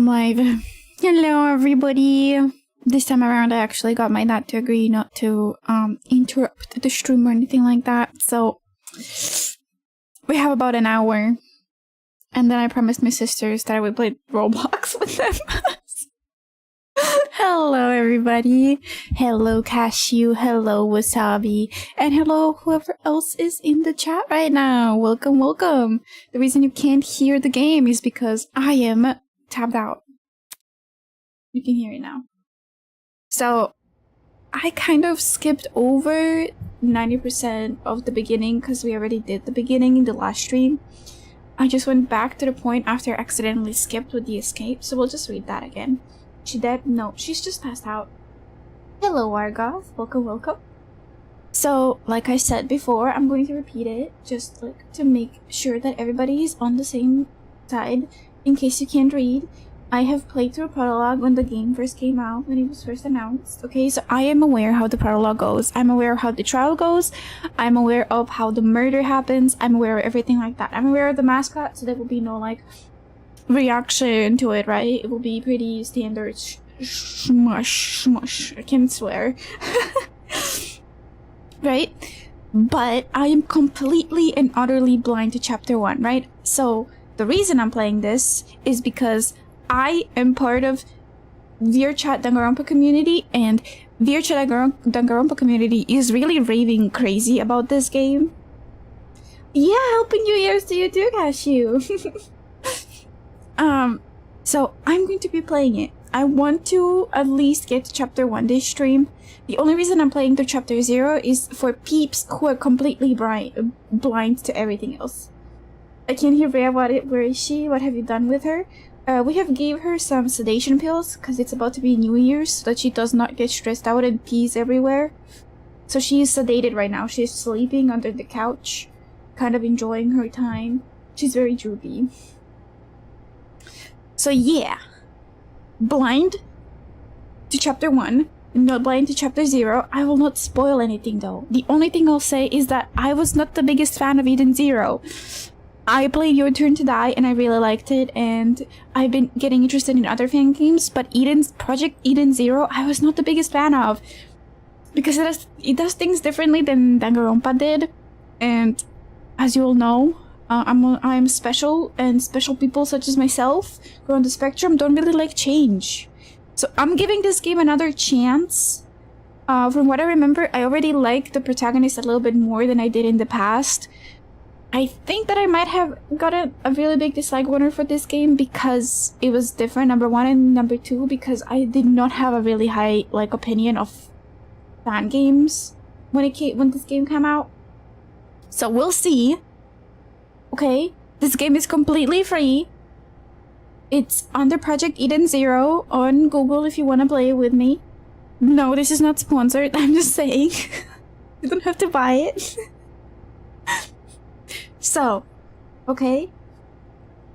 live. Hello, everybody. This time around, I actually got my dad to agree not to interrupt the stream or anything like that. So we have about an hour, and then I promised my sisters that I would play Roblox with them. Hello, everybody. Hello, Cashew. Hello, Wasabi. And hello, whoever else is in the chat right now. Welcome, welcome. The reason you can't hear the game is because I am tabbed out. You can hear it now. So, I kind of skipped over 90% of the beginning because we already did the beginning in the last stream. I just went back to the point after I accidentally skipped with the escape, so we'll just read that again. She dead? No, she's just passed out. Hello, Argoth. Welcome, welcome. So, like I said before, I'm going to repeat it, just like to make sure that everybody is on the same side. In case you can't read, I have played through a prologue when the game first came out, when it was first announced. Okay, so I am aware how the prologue goes. I'm aware of how the trial goes. I'm aware of how the murder happens. I'm aware of everything like that. I'm aware of the mascot, so there will be no like reaction to it, right? It will be pretty standard smush. I can't swear. Right? But I am completely and utterly blind to chapter 1, right? So the reason I'm playing this is because I am part of VRChat Danganronpa community, and VRChat Danganronpa community is really raving crazy about this game. Yeah, helping you ears to you too, Cashew. So I'm going to be playing it. I want to at least get to chapter 1 this stream. The only reason I'm playing to chapter 0 is for peeps who are completely blind to everything else. I can't hear Rhea about it. Where is she? What have you done with her? We have gave her some sedation pills because it's about to be New Year's, so that she does not get stressed out and pees everywhere. So she is sedated right now. She's sleeping under the couch, kind of enjoying her time. She's very droopy. So yeah, blind to chapter 1, not blind to chapter 0. I will not spoil anything though. The only thing I'll say is that I was not the biggest fan of Eden 0. I played Your Turn to Die and I really liked it, and I've been getting interested in other fan games, but Project Eden 0 I was not the biggest fan of because it does things differently than Danganronpa did, and as you all know, I'm special, and special people such as myself who are on the spectrum don't really like change. So I'm giving this game another chance. From what I remember, I already like the protagonist a little bit more than I did in the past. I think that I might have got a really big dislike winner for this game because it was different, number 1, and number 2, because I did not have a really high like opinion of fan games when this game came out. So we'll see. Okay, this game is completely free. It's under Project Eden 0 on Google if you want to play it with me. No, this is not sponsored. I'm just saying. You don't have to buy it. So, okay.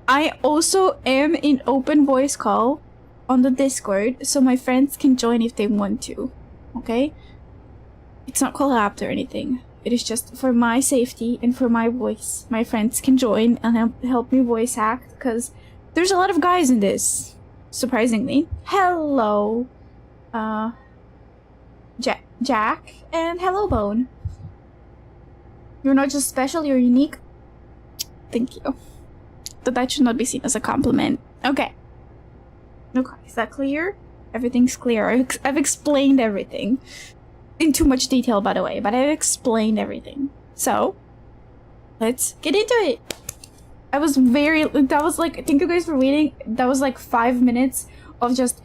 I also am in open voice call on the Discord, so my friends can join if they want to. Okay? It's not collabed or anything. It is just for my safety and for my voice. My friends can join and help me voice act, because there's a lot of guys in this, surprisingly. Hello, Jack, and hello, Bone. You're not just special, you're unique. Thank you. But that should not be seen as a compliment. Okay. Okay, is that clear? Everything's clear. I've explained everything. In too much detail, by the way, but I've explained everything. So, let's get into it. That was like, thank you guys for waiting. That was like 5 minutes of just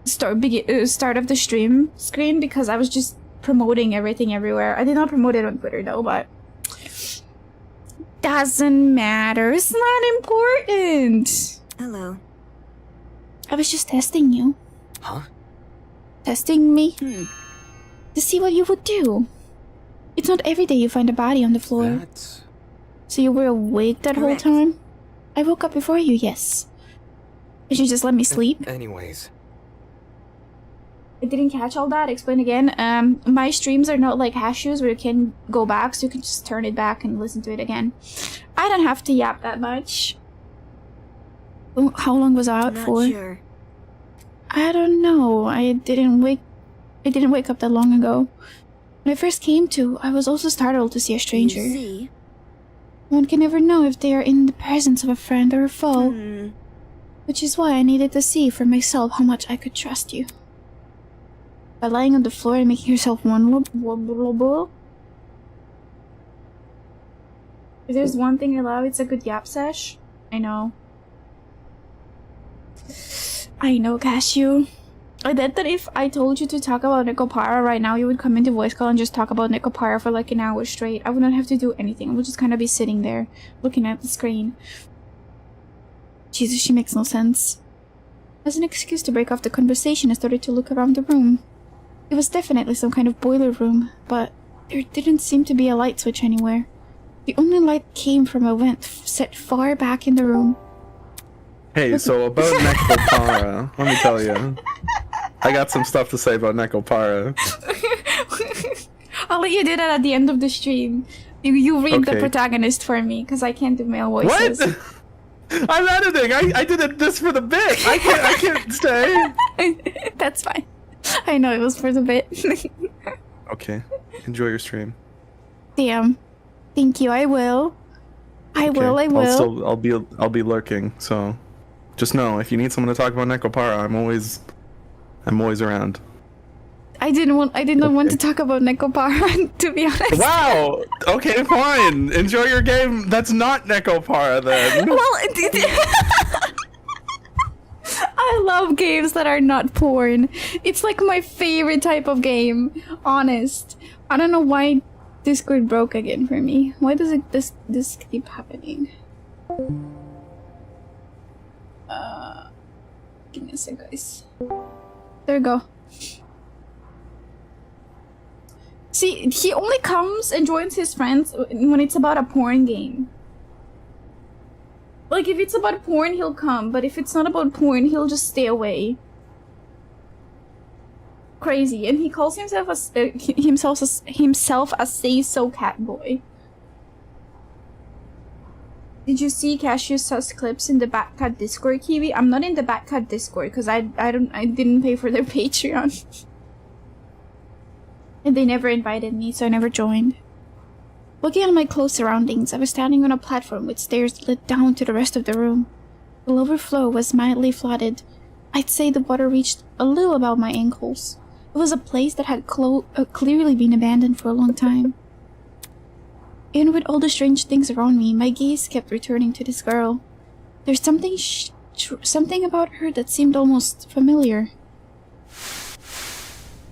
start of the stream screen because I was just promoting everything everywhere. I did not promote it on Twitter though, but doesn't matter. It's not important. Hello. I was just testing you. Huh? Testing me? To see what you would do. It's not every day you find a body on the floor. So you were awake that whole time? I woke up before you, yes. Did you just let me sleep? Anyways. I didn't catch all that. Explain again. My streams are not like hashes where you can go back, so you can just turn it back and listen to it again. I don't have to yap that much. How long was I out for? Not sure. I don't know. I didn't wake up that long ago. When I first came to, I was also startled to see a stranger. You see? One can never know if they are in the presence of a friend or a foe. Which is why I needed to see for myself how much I could trust you. By lying on the floor and making yourself vulnerable. If there's one thing I love, it's a good yap sesh. I know. I know, Cashew. I bet that if I told you to talk about Necopara right now, you would come into voice call and just talk about Necopara for like an hour straight. I would not have to do anything. I would just kind of be sitting there, looking at the screen. Jesus, she makes no sense. As an excuse to break off the conversation, I started to look around the room. It was definitely some kind of boiler room, but there didn't seem to be a light switch anywhere. The only light came from a vent set far back in the room. Hey, so about Necopara, let me tell you. I got some stuff to say about Necopara. I'll let you do that at the end of the stream. You read the Okay. protagonist for me, because I can't do male voices. What? I'm editing. I did this for the bit. I can't stay. That's fine. I know it was for the bit. Okay. Enjoy your stream. Damn. Thank you. I will. I will. I'll be lurking. So, just know if you need someone to talk about Necopara, I'm always around. I didn't want to talk about Necopara, to be honest. Wow. Okay, fine. Enjoy your game. That's not Necopara then. Well, I love games that are not porn. It's like my favorite type of game. Honest. I don't know why Discord broke again for me. Why does this keep happening? Give me a sec, guys. There we go. See, he only comes and joins his friends when it's about a porn game. Like, if it's about porn, he'll come, but if it's not about porn, he'll just stay away. Crazy. And he calls himself a say-so cat boy. Did you see Cashew's sus clips in the Backcat Discord, Kiwi? I'm not in the Backcat Discord because I didn't pay for their Patreon. And they never invited me, so I never joined. Looking at my close surroundings, I was standing on a platform with stairs that led down to the rest of the room. The lower floor was mildly flooded. I'd say the water reached a little about my ankles. It was a place that had clearly been abandoned for a long time. Even with all the strange things around me, my gaze kept returning to this girl. There's something about her that seemed almost familiar.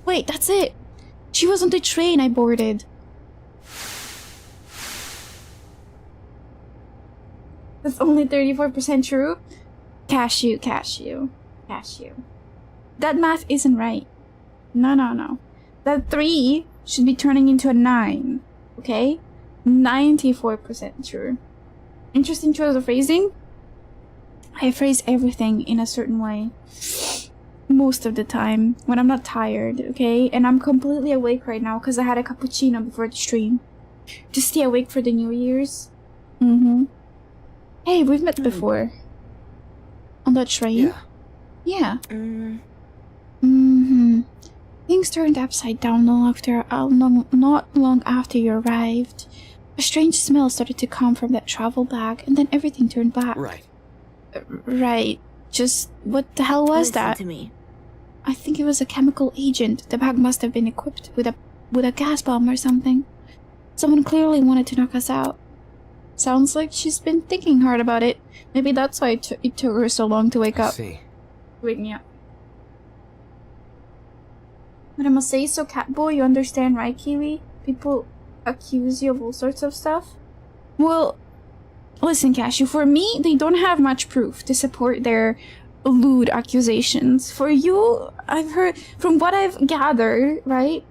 Wait, that's it! She was on the train I boarded. That's only 34% true? Cashew. That math isn't right. No. That 3 should be turning into a 9. Okay? 94% true. Interesting choice of phrasing. I phrase everything in a certain way. Most of the time. When I'm not tired, okay? And I'm completely awake right now because I had a cappuccino before the stream. To stay awake for the New Year's. Hey, we've met before. On that train? Yeah. Things turned upside down not long after you arrived. A strange smell started to come from that travel bag, and then everything turned black. Right. Just what the hell was that? Listen to me. I think it was a chemical agent. The bag must have been equipped with a gas bomb or something. Someone clearly wanted to knock us out. Sounds like she's been thinking hard about it. Maybe that's why it took her so long to wake up. Wake me up. But I must say, so Catboy, you understand, right, Kiwi? People accuse you of all sorts of stuff. Well, listen, Cashew, for me, they don't have much proof to support their lewd accusations. For you, I've heard, from what I've gathered, right?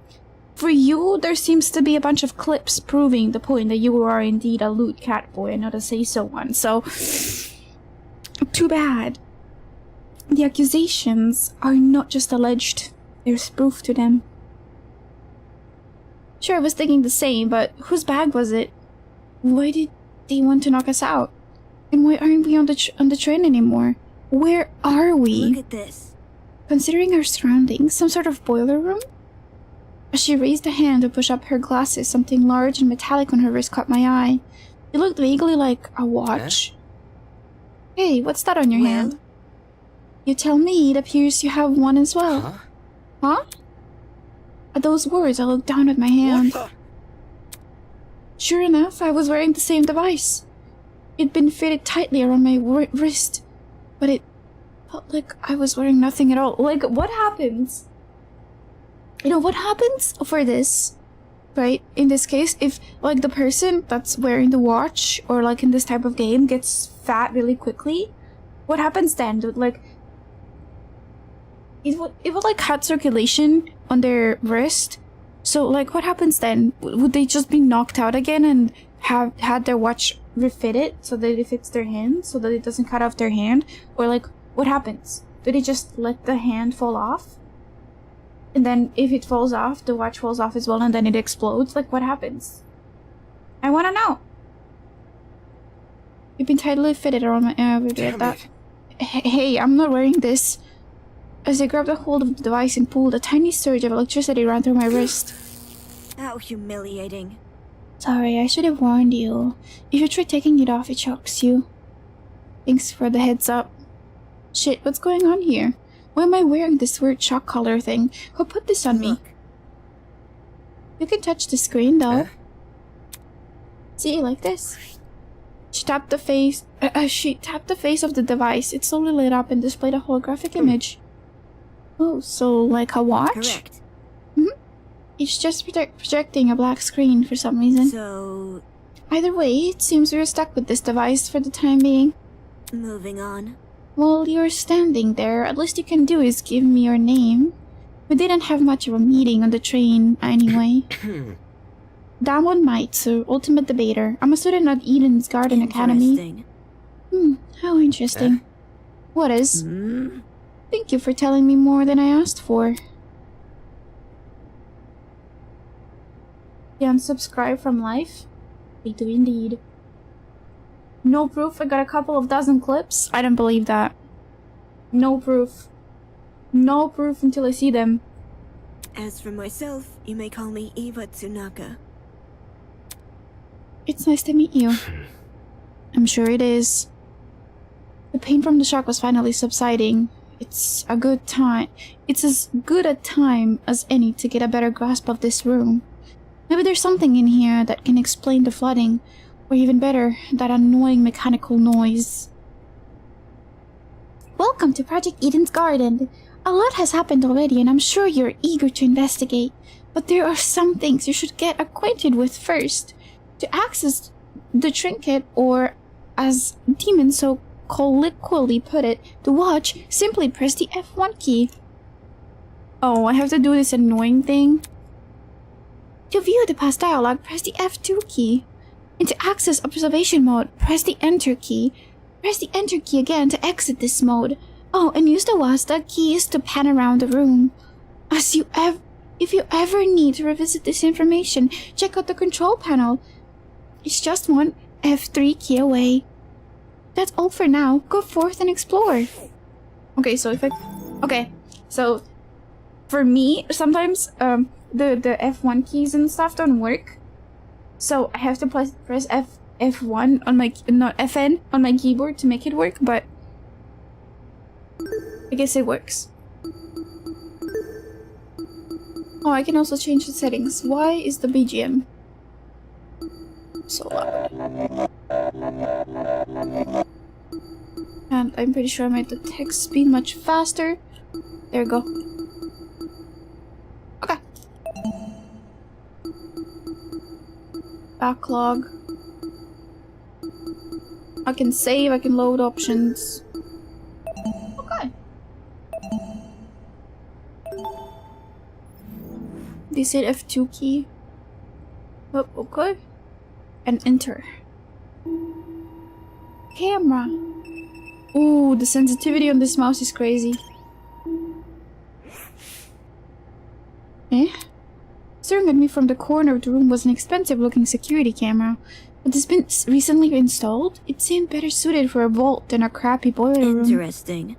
For you, there seems to be a bunch of clips proving the point that you are indeed a lewd catboy and not a say-so one, so... Too bad. The accusations are not just alleged. There's proof to them. Sure, I was thinking the same, but whose bag was it? Why did they want to knock us out? And why aren't we on the train anymore? Where are we? Look at this. Considering our surroundings, some sort of boiler room? As she raised a hand to push up her glasses, something large and metallic on her wrist caught my eye. It looked vaguely like a watch. Hey, what's that on your hand? You tell me, it appears you have one as well. Huh? At those words, I looked down at my hand. Sure enough, I was wearing the same device. It'd been fitted tightly around my wrist, but it felt like I was wearing nothing at all. Like, what happens? You know, what happens for this, right? In this case, if, like, the person that's wearing the watch, or, like, in this type of game, gets fat really quickly, what happens then? Like, it would like, cut circulation on their wrist. So, like, what happens then? Would they just be knocked out again and have had their watch refitted so that it fits their hand, so that it doesn't cut off their hand? Or, like, what happens? Do they just let the hand fall off? And then if it falls off, the watch falls off as well, and then it explodes? Like, what happens? I wanna know. You've been tightly fitted around my... Damn that. Hey, I'm not wearing this. As I grabbed a hold of the device and pulled, a tiny surge of electricity ran through my wrist. How humiliating. Sorry, I should have warned you. If you try taking it off, it shocks you. Thanks for the heads up. Shit, what's going on here? Why am I wearing this weird shock collar thing? Who put this on me? You can touch the screen, though. See, like this. She tapped the face of the device. It slowly lit up and displayed a holographic image. Oh, so like a watch? Correct. It's just projecting a black screen for some reason. So... Either way, it seems we're stuck with this device for the time being. Moving on. While you're standing there, at least you can do is give me your name. We didn't have much of a meeting on the train, anyway. Damwon Maitsu, Ultimate Debater. I'm a student at Edens Garden Academy. How interesting. What is? Thank you for telling me more than I asked for. You unsubscribe from life? They do indeed. No proof, I got a couple of dozen clips? I don't believe that. No proof. No proof until I see them. As for myself, you may call me Eva Tsunaka. It's nice to meet you. I'm sure it is. The pain from the shock was finally subsiding. It's a good time. It's as good a time as any to get a better grasp of this room. Maybe there's something in here that can explain the flooding, or even better, that annoying mechanical noise. Welcome to Project Eden's Garden. A lot has happened already, and I'm sure you're eager to investigate. But there are some things you should get acquainted with first. To access the trinket, or as Demon so colloquially put it, the watch, simply press the F1 key. Oh, I have to do this annoying thing? To view the past dialogue, press the F2 key. And to access observation mode, press the Enter key. Press the Enter key again to exit this mode. Oh, and use the WASD keys to pan around the room. If you ever need to revisit this information, check out the control panel. It's just one F3 key away. That's all for now. Go forth and explore. Okay, so so for me, sometimes the F1 keys and stuff don't work. So I have to press F1 on my, not FN, on my keyboard to make it work, but I guess it works. Oh, I can also change the settings. Why is the BGM so loud? And I'm pretty sure I made the text speed much faster. There we go. Okay. Backlog. I can save, I can load options. Okay. They said F2 key. Oh, okay. And enter. Camera. Ooh, the sensitivity on this mouse is crazy. Eh? Staring at me from the corner of the room was an expensive-looking security camera. But it's been recently installed? It seemed better suited for a vault than a crappy boiler room. Interesting.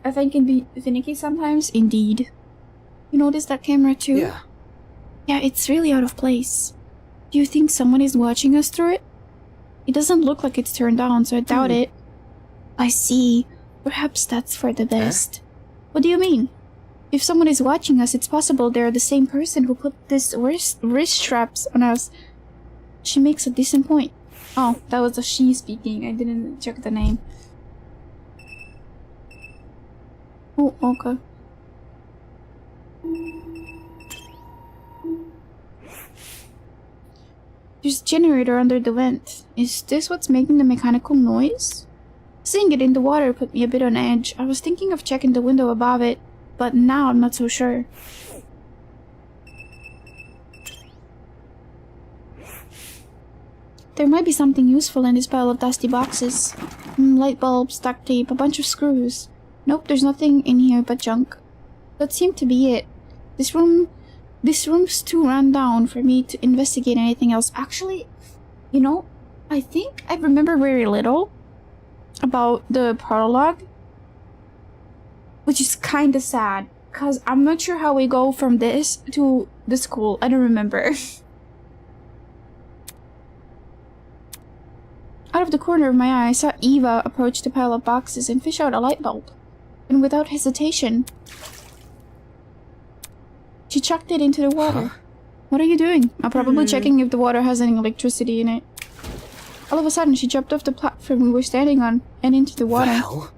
I think can be finicky sometimes. Indeed. You notice that camera too? Yeah. Yeah, it's really out of place. Do you think someone is watching us through it? It doesn't look like it's turned on, so I doubt it. I see. Perhaps that's for the best. What do you mean? If someone is watching us, it's possible they're the same person who put this wrist straps on us. She makes a decent point. Oh, that was a she speaking. I didn't check the name. Oh, okay. There's a generator under the vent. Is this what's making the mechanical noise? Seeing it in the water put me a bit on edge. I was thinking of checking the window above it, but now I'm not so sure. There might be something useful in this pile of dusty boxes. Light bulbs, duct tape, a bunch of screws. Nope, there's nothing in here but junk. That seemed to be it. This room's too run down for me to investigate anything else. Actually, you know, I think I remember very little about the prologue, which is kind of sad, because I'm not sure how we go from this to the school. I don't remember. Out of the corner of my eye, I saw Eva approach the pile of boxes and fish out a light bulb. And without hesitation, she chucked it into the water. What are you doing? I'm probably checking if the water has any electricity in it. All of a sudden, she jumped off the platform we were standing on and into the water. Val?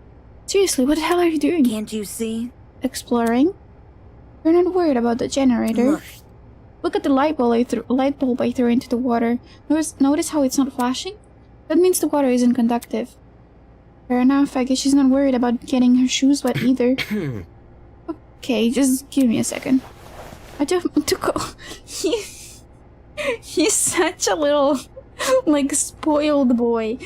Seriously, what the hell are you doing? Can't you see? Exploring? You're not worried about the generator. Look at the light bulb I threw into the water. Notice how it's not flashing? That means the water isn't conductive. Fair enough, I guess she's not worried about getting her shoes wet either. Okay, just give me a second. I just took He's such a little, like, spoiled boy.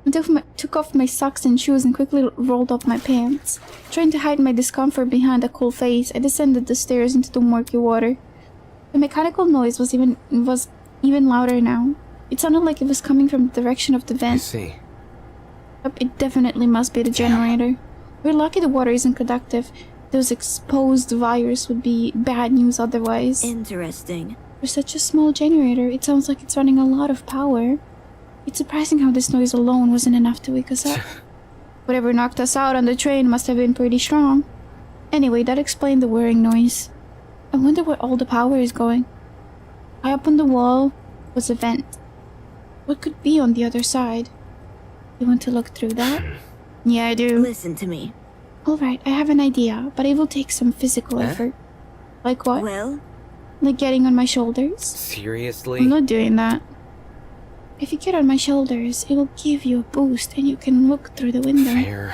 I took off my socks and shoes and quickly rolled up my pants. Trying to hide my discomfort behind a cool face, I descended the stairs into the murky water. The mechanical noise was even louder now. It sounded like it was coming from the direction of the vent. I see. It definitely must be the generator. We're lucky the water isn't conductive. Those exposed wires would be bad news otherwise. Interesting. For such a small generator, it sounds like it's running a lot of power. It's surprising how this noise alone wasn't enough to wake us up. Whatever knocked us out on the train must have been pretty strong. Anyway, that explained the whirring noise. I wonder where all the power is going. High up on the wall was a vent. What could be on the other side? You want to look through that? Yeah, I do. Listen to me. Alright, I have an idea, but it will take some physical effort. Like what? Well? Like getting on my shoulders? Seriously? I'm not doing that. If you get on my shoulders, it will give you a boost and you can look through the window.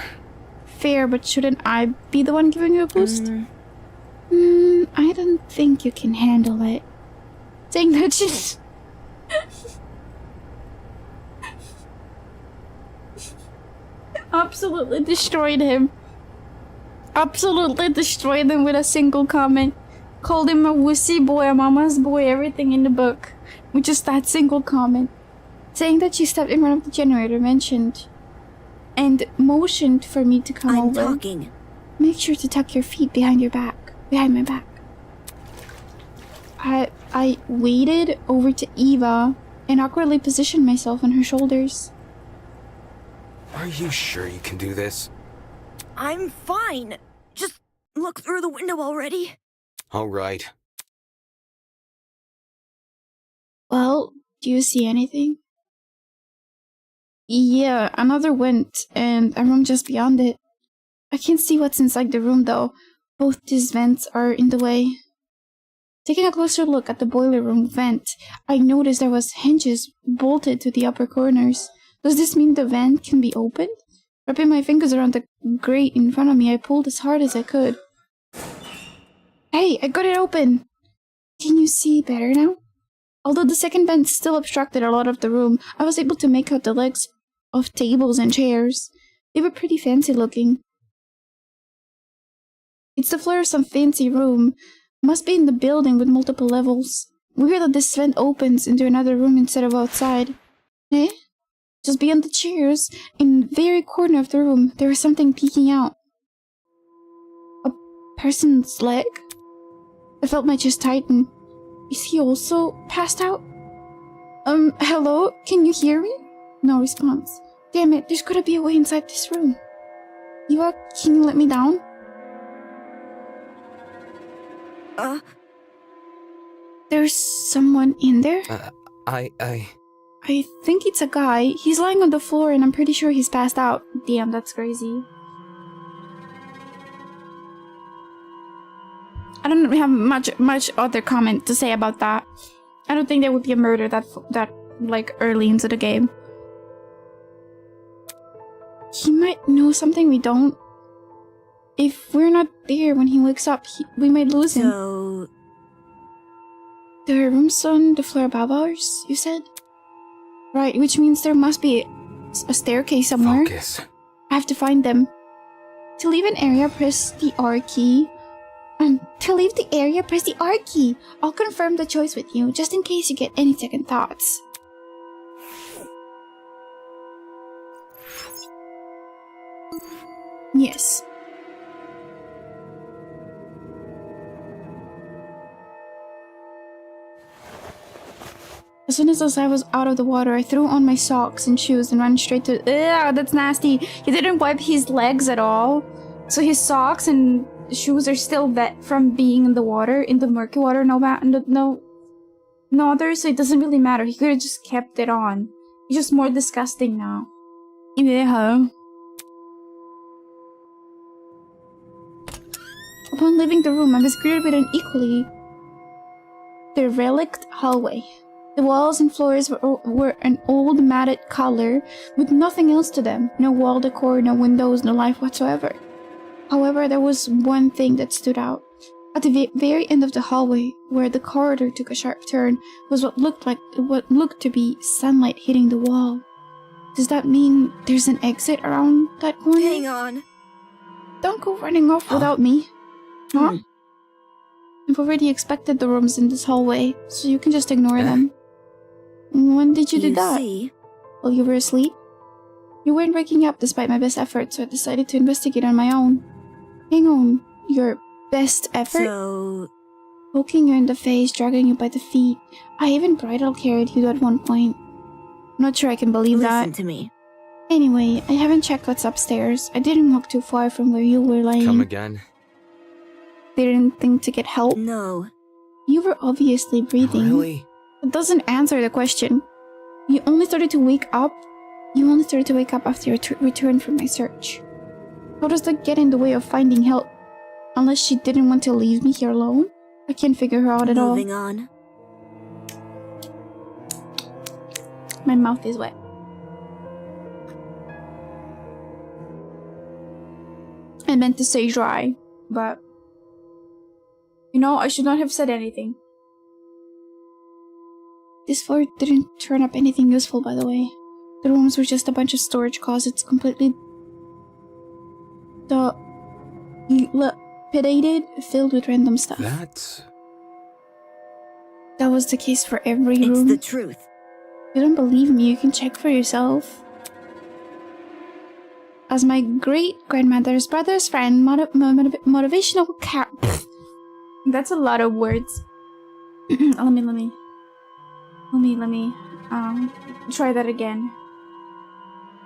Fair, but shouldn't I be the one giving you a boost? I don't think you can handle it. Saying that just... Absolutely destroyed him. Absolutely destroyed him with a single comment. Called him a wussy boy, a mama's boy, everything in the book. With just that single comment. Saying that she stepped in front of the generator mentioned and motioned for me to come over. I'm talking. Make sure to tuck your feet behind my back. I waded over to Eva and awkwardly positioned myself on her shoulders. Are you sure you can do this? I'm fine. Just look through the window already. All right. Well, do you see anything? Yeah, another vent and a room just beyond it. I can't see what's inside the room though. Both these vents are in the way. Taking a closer look at the boiler room vent, I noticed there was hinges bolted to the upper corners. Does this mean the vent can be opened? Wrapping my fingers around the grate in front of me, I pulled as hard as I could. Hey, I got it open! Can you see better now? Although the second vent still obstructed a lot of the room, I was able to make out the legs of tables and chairs. They were pretty fancy looking. It's the floor of some fancy room. Must be in the building with multiple levels. Weird that this vent opens into another room instead of outside. Eh? Just beyond the chairs, in the very corner of the room, there was something peeking out. A person's leg? I felt my chest tighten. Is he also passed out? Hello? Can you hear me? No response. Damn it, there's gotta be a way inside this room. Eva, can you let me down? There's someone in there? I think it's a guy. He's lying on the floor and I'm pretty sure he's passed out. Damn, that's crazy. I don't have much other comment to say about that. I don't think there would be a murder that like early into the game. He might know something we don't. If we're not there when he wakes up, we might lose him. So... The room's on the floor above ours, you said? Right, which means there must be a staircase somewhere. Focus. I have to find them. To leave an area, press the R key. To leave the area, press the R key. I'll confirm the choice with you, just in case you get any second thoughts. Yes. As soon as I was out of the water, I threw on my socks and shoes and ran straight to... Ugh, that's nasty. He didn't wipe his legs at all. So his socks and shoes are still wet from being in the water, in the murky water. No other, so it doesn't really matter. He could have just kept it on. It's just more disgusting now. Yeah. Upon leaving the room, I was greeted with an equally derelict hallway. The walls and floors were an old matted color with nothing else to them. No wall decor, no windows, no life whatsoever. However, there was one thing that stood out. At the very end of the hallway, where the corridor took a sharp turn, was what looked to be sunlight hitting the wall. Does that mean there's an exit around that corner? Hang on. Don't go running off without me. Huh? I've already expected the rooms in this hallway, so you can just ignore them. When did you do that? See? While you were asleep? You weren't waking up despite my best effort, so I decided to investigate on my own. Hang on, your best effort? So... Poking you in the face, dragging you by the feet. I even bridal carried you at one point. I'm not sure I can believe that. Listen to me. Anyway, I haven't checked what's upstairs. I didn't walk too far from where you were lying. Come again? Didn't think to get help. No. You were obviously breathing. Really? It doesn't answer the question. You only started to wake up after your return from my search. How does that get in the way of finding help? Unless she didn't want to leave me here alone? I can't figure her out at all. Moving on. My mouth is wet. I meant to say dry, but... You know, I should not have said anything. This floor didn't turn up anything useful, by the way. The rooms were just a bunch of storage closets, completely dilapidated, filled with random stuff. That was the case for every room. It's the truth. If you don't believe me, you can check for yourself. As my great-grandmother's brother's friend, motivational cat... That's a lot of words. Let me try that again.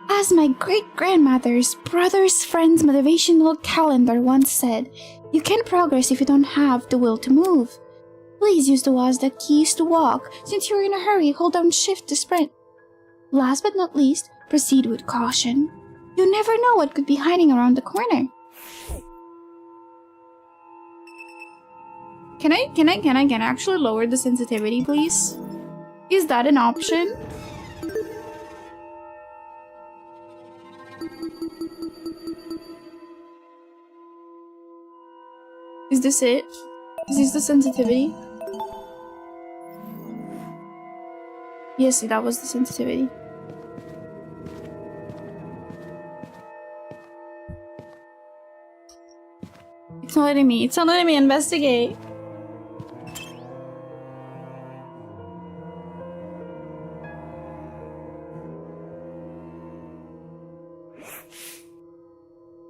As my great-grandmother's brother's friend's motivational calendar once said, you can't progress if you don't have the will to move. Please use the was the keys to walk. Since you're in a hurry, hold down shift to sprint. Last but not least, proceed with caution. You never know what could be hiding around the corner. Can I actually lower the sensitivity, please? Is that an option? Is this it? Is this the sensitivity? Yes, that was the sensitivity. It's not letting me investigate.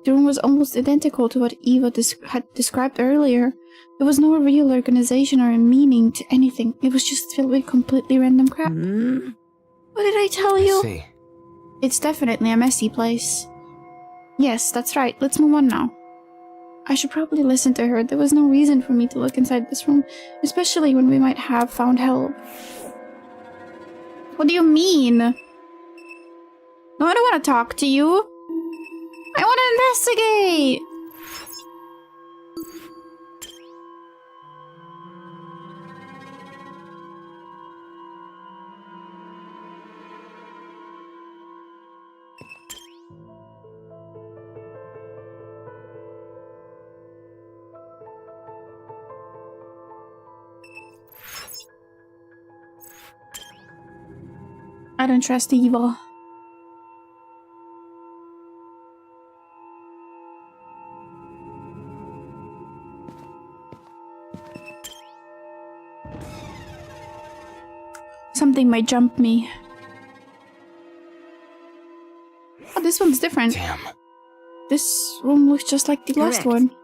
The room was almost identical to what Eva had described earlier. There was no real organization or meaning to anything. It was just filled with completely random crap. What did I tell you? See. It's definitely a messy place. Yes, that's right. Let's move on now. I should probably listen to her. There was no reason for me to look inside this room, especially when we might have found help. What do you mean? No, I don't want to talk to you. I want to investigate! I don't trust evil. Something might jump me. Oh, this one's different. Damn. This room looks just like the last Correct. one.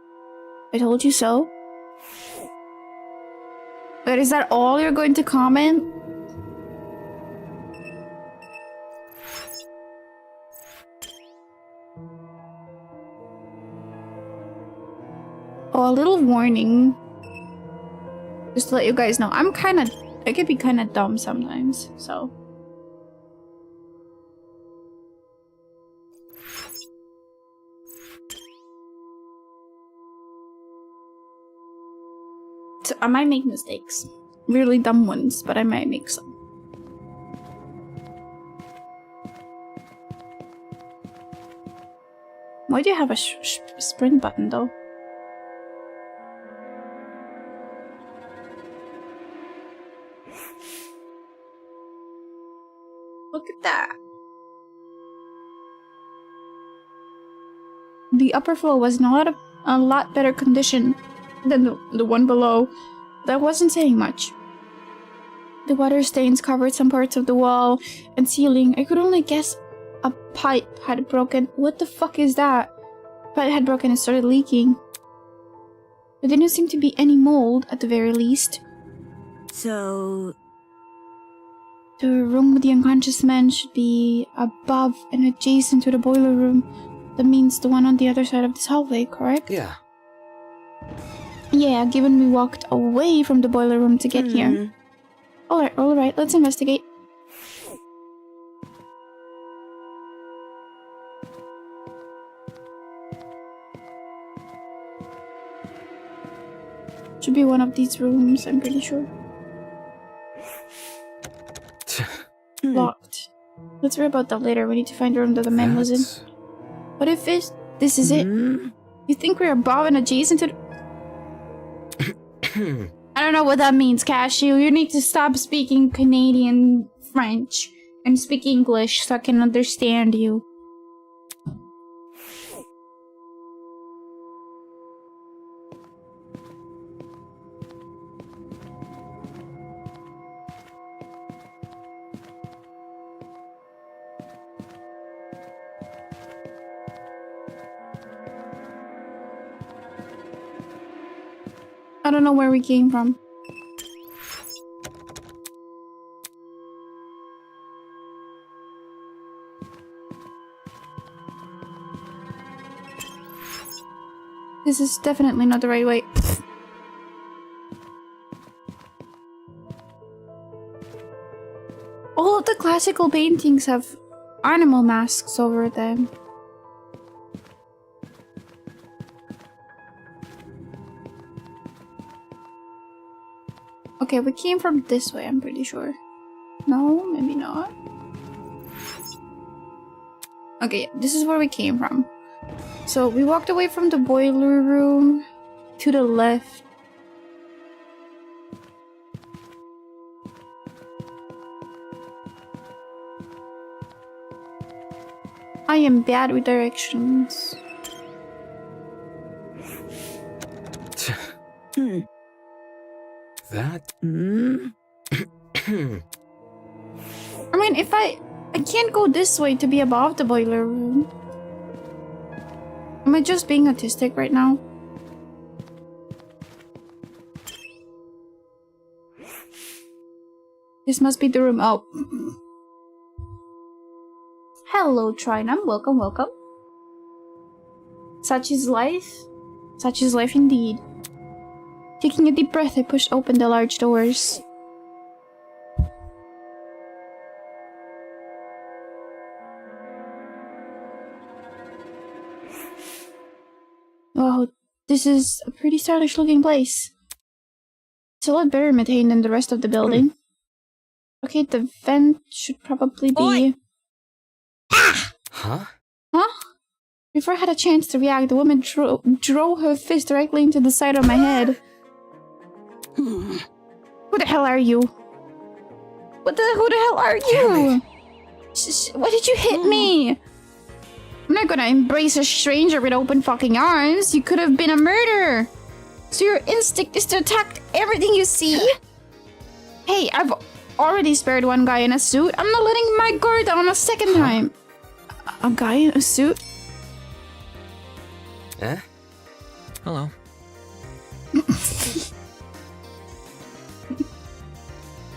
I told you so. But is that all you're going to comment? Oh, a little warning. Just to let you guys know, I could be kind of dumb sometimes, so. So I might make mistakes. Really dumb ones, but I might make some. Why do you have a sprint button though? Look at that. The upper floor was in a lot better condition than the one below. That wasn't saying much. The water stains covered some parts of the wall and ceiling. I could only guess a pipe had broken. What the fuck is that? Pipe had broken and started leaking. There didn't seem to be any mold, at the very least. So, The room with the unconscious man should be above and adjacent to the boiler room. That means the one on the other side of this hallway, correct? Yeah. Yeah, given we walked away from the boiler room to get here. Alright, let's investigate. Should be one of these rooms, I'm pretty sure. Locked. Let's worry about that later. We need to find the room that the man was in. What if this is it? You think we're above and adjacent to the... I don't know what that means, Cashew. You need to stop speaking Canadian French and speak English so I can understand you. I don't know where we came from. This is definitely not the right way. All of the classical paintings have animal masks over them. Okay, we came from this way, I'm pretty sure. No, maybe not. Okay, this is where we came from. So we walked away from the boiler room to the left. I am bad with directions. That? I mean, if I can't go this way to be above the boiler room. Am I just being autistic right now? This must be the room. Oh. Hello, Trinum. Welcome, welcome. Such is life. Such is life indeed. Taking a deep breath, I pushed open the large doors. Wow, this is a pretty stylish looking place. It's a lot better maintained than the rest of the building. Okay, the vent should probably be... Oi! Huh? Huh? Before I had a chance to react, the woman drove her fist directly into the side of my head. Who the hell are you? Who the hell are you? Why did you hit me? I'm not gonna embrace a stranger with open fucking arms. You could have been a murderer. So your instinct is to attack everything you see? Hey, I've already spared one guy in a suit. I'm not letting my guard down a second time. A guy in a suit? Eh? Hello.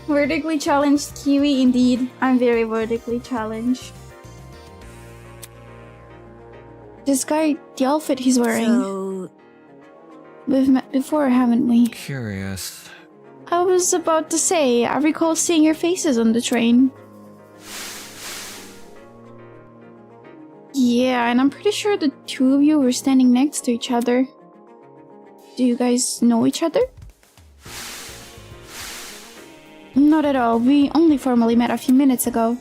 Vertically challenged Kiwi, indeed. I'm very vertically challenged. This guy, the outfit he's wearing. So, We've met before, haven't we? Curious. I was about to say, I recall seeing your faces on the train. Yeah, and I'm pretty sure the two of you were standing next to each other. Do you guys know each other? Not at all. We only formally met a few minutes ago.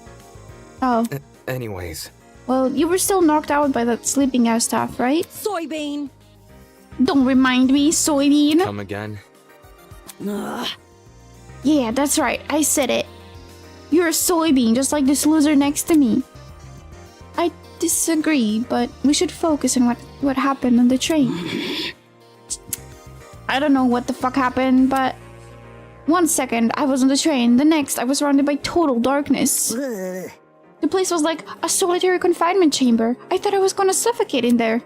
Oh. Anyways. Well, you were still knocked out by that sleeping gas stuff, right? soybean. Don't remind me, soybean. Come again? Ugh. Yeah, that's right. I said it. You're a soybean, just like this loser next to me. I disagree, but we should focus on what happened on the train. I don't know what the fuck happened, but... One second, I was on the train. The next, I was surrounded by total darkness. Ugh. The place was like a solitary confinement chamber. I thought I was gonna suffocate in there.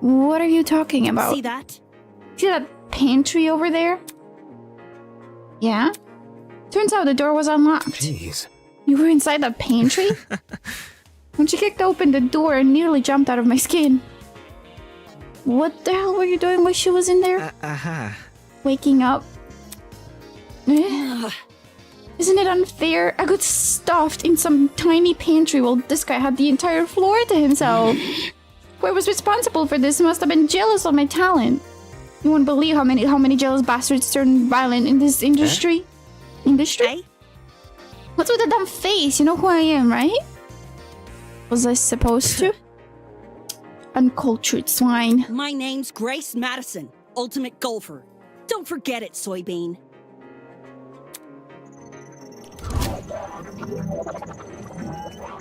What are you talking about? See that? See that pantry over there? Yeah? Turns out the door was unlocked. Jeez. You were inside the pantry? When she kicked open the door, I nearly jumped out of my skin. What the hell were you doing while she was in there? Waking up? Ugh. Isn't it unfair? I got stuffed in some tiny pantry while this guy had the entire floor to himself. Whoever was responsible for this must have been jealous of my talent. You won't believe how many jealous bastards turn violent in this industry. Industry? Hey? What's with the dumb face? You know who I am, right? Was I supposed to? Uncultured swine. My name's Grace Madison, ultimate golfer. Don't forget it, soybean.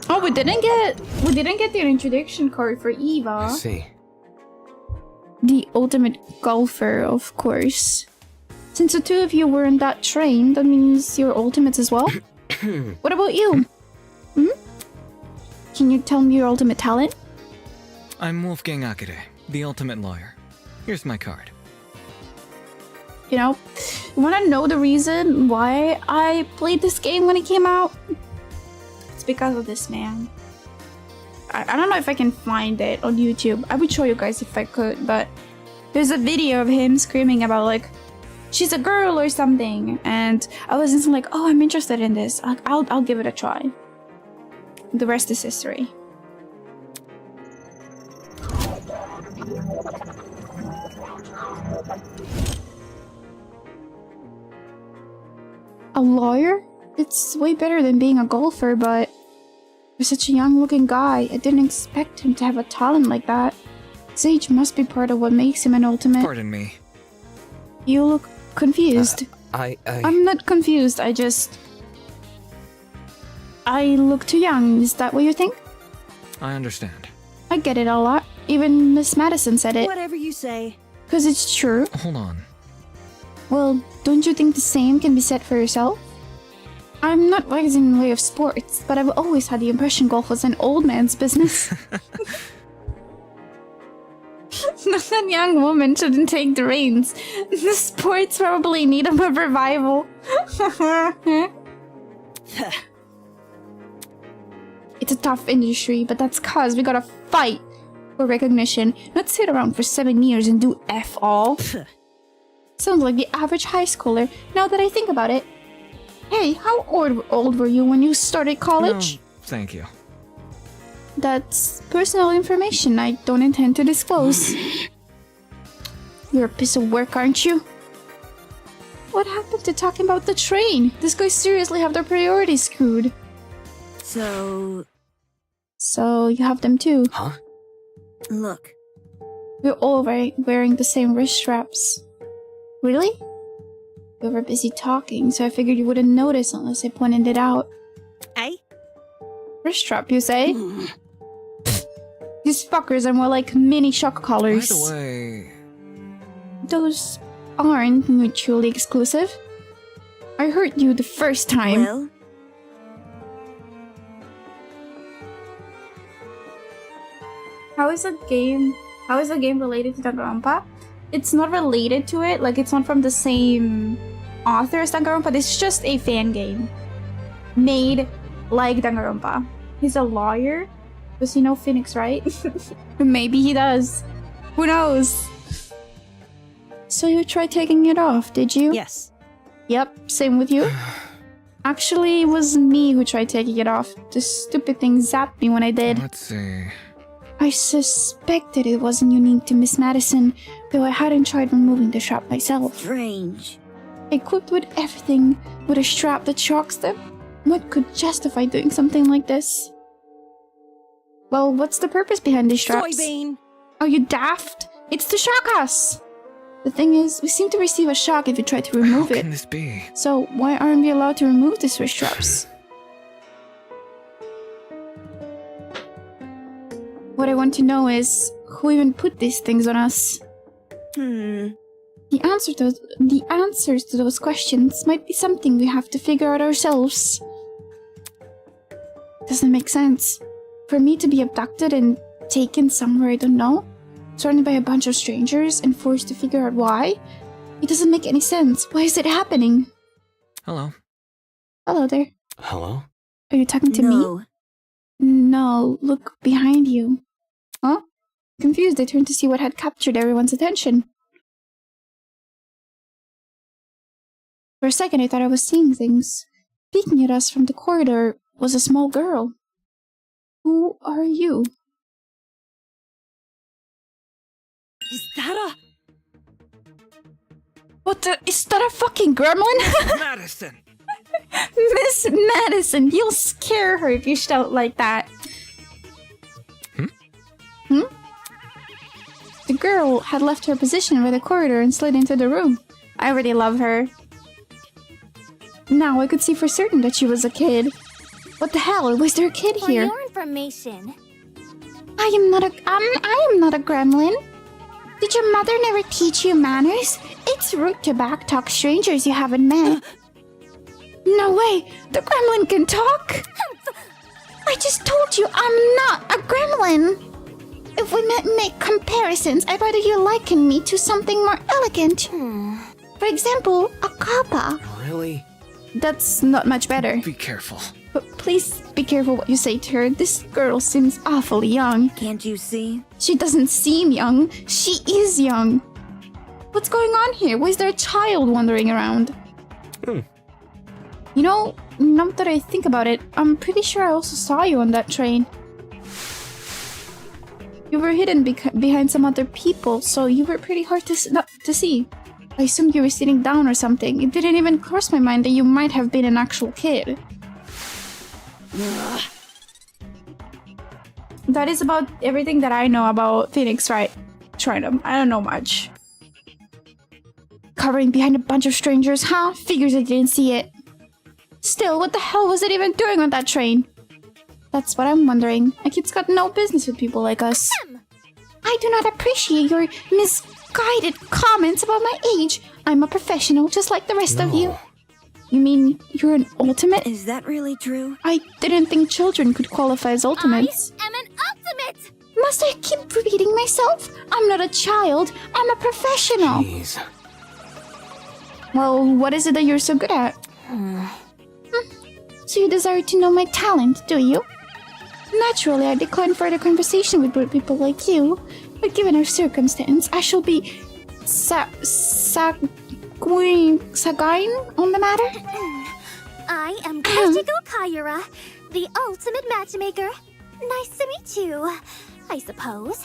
Oh, we didn't get the introduction card for Eva. See. The ultimate golfer, of course. Since the two of you were on that train, that means you're ultimates as well? What about you? Hmm? Can you tell me your ultimate talent? I'm Wolfgang Akade, the ultimate lawyer. Here's my card. You know, you wanna know the reason why I played this game when it came out? It's because of this man. I don't know if I can find it on YouTube. I would show you guys if I could, but there's a video of him screaming about like, she's a girl or something, and I was just like, oh, I'm interested in this. I'll give it a try. The rest is history. A lawyer? It's way better than being a golfer, but for such a young-looking guy, I didn't expect him to have a talent like that. His age must be part of what makes him an ultimate. Pardon me. You look confused. I'm not confused, I look too young, is that what you think? I understand. I get it a lot. Even Miss Madison said it. Whatever you say. 'Cause it's true. Hold on. Well, don't you think the same can be said for yourself? I'm not wise in the way of sports, but I've always had the impression golf was an old man's business. That young woman shouldn't take the reins. The sports probably need a revival. It's a tough industry, but that's cause we gotta fight for recognition, not sit around for 7 years and do F all. Sounds like the average high schooler, now that I think about it. Hey, how old were you when you started college? No, thank you. That's personal information I don't intend to disclose. You're a piece of work, aren't you? What happened to talking about the train? These guys seriously have their priorities screwed. So, you have them too. Huh? look. We're all wearing the same wrist straps. Really? We were busy talking, so I figured you wouldn't notice unless I pointed it out. Eh? Wrist strap, you say? These fuckers are more like mini shock By collars. the way, Those aren't mutually exclusive. I hurt you the first time. Well, How is the game related to danganronpa? It's not related to it, like it's not from the same author as danganronpa. It's just a fan game made like danganronpa. He's a lawyer. Does he know Phoenix, right? Maybe he does. Who knows? So you tried taking it off, did you? yes. Yep, same with you. Actually, it was me who tried taking it off. The stupid thing zapped me when I did. let's see. I suspected it wasn't unique to Miss Madison, though I hadn't tried removing the strap myself. Strange. Equipped with everything, with a strap that shocks them? What could justify doing something like this? Well, what's the purpose behind these straps? Soybean. Are you daft? It's to shock us! The thing is, we seem to receive a shock if you try to remove How it. can this be? So, why aren't we allowed to remove these wrist straps? What I want to know is, who even put these things on us? The answers to those questions might be something we have to figure out ourselves. Doesn't make sense. For me to be abducted and taken somewhere I don't know, surrounded by a bunch of strangers and forced to figure out why, it doesn't make any sense. Why is it happening? Hello. Hello there. Hello? Are you talking to me? No. No, look behind you. Huh? Confused, I turned to see what had captured everyone's attention. For a second, I thought I was seeing things. Peeking at us from the corridor was a small girl. Who are you? Is that What the? Is that a fucking gremlin? Madison! Miss Madison, you'll scare her if you shout like that. The girl had left her position by the corridor and slid into the room. I already love her. Now I could see for certain that she was a kid. What the hell? Was there a kid For here? your information, I am not a gremlin. Did your mother never teach you manners? It's rude to backtalk strangers you haven't met. No way! The gremlin can talk! I just told you I'm not a gremlin! If we make comparisons, I'd rather you liken me to something more elegant. For example, a kappa. Really? That's not much better. Be careful. But please be careful what you say to her. This girl seems awfully young. Can't you see? She doesn't seem young. She is young. What's going on here? Why is there a child wandering around? You know, now that I think about it, I'm pretty sure I also saw you on that train. You were hidden behind some other people, so you were pretty hard to see. I assumed you were sitting down or something. It didn't even cross my mind that you might have been an actual kid. That is about everything that I know about Phoenix, right? Trinum. I don't know much. Covering behind a bunch of strangers, huh? Figures I didn't see it. Still, what the hell was it even doing on that train? That's what I'm wondering. A kid's got no business with people like us. I do not appreciate your misguided comments about my age. I'm a professional, just like the rest of you. You mean you're an ultimate? Is that really true? I didn't think children could qualify as ultimates. I am an ultimate! Must I keep repeating myself? I'm not a child. I'm a professional. Jeez. Well, what is it that you're so good at? So you desire to know my talent, do you? Naturally, I decline further conversation with people like you. But given our circumstance, I shall be sanguine on the matter. I am Koshiko Kayura, the ultimate matchmaker. Nice to meet you, I suppose.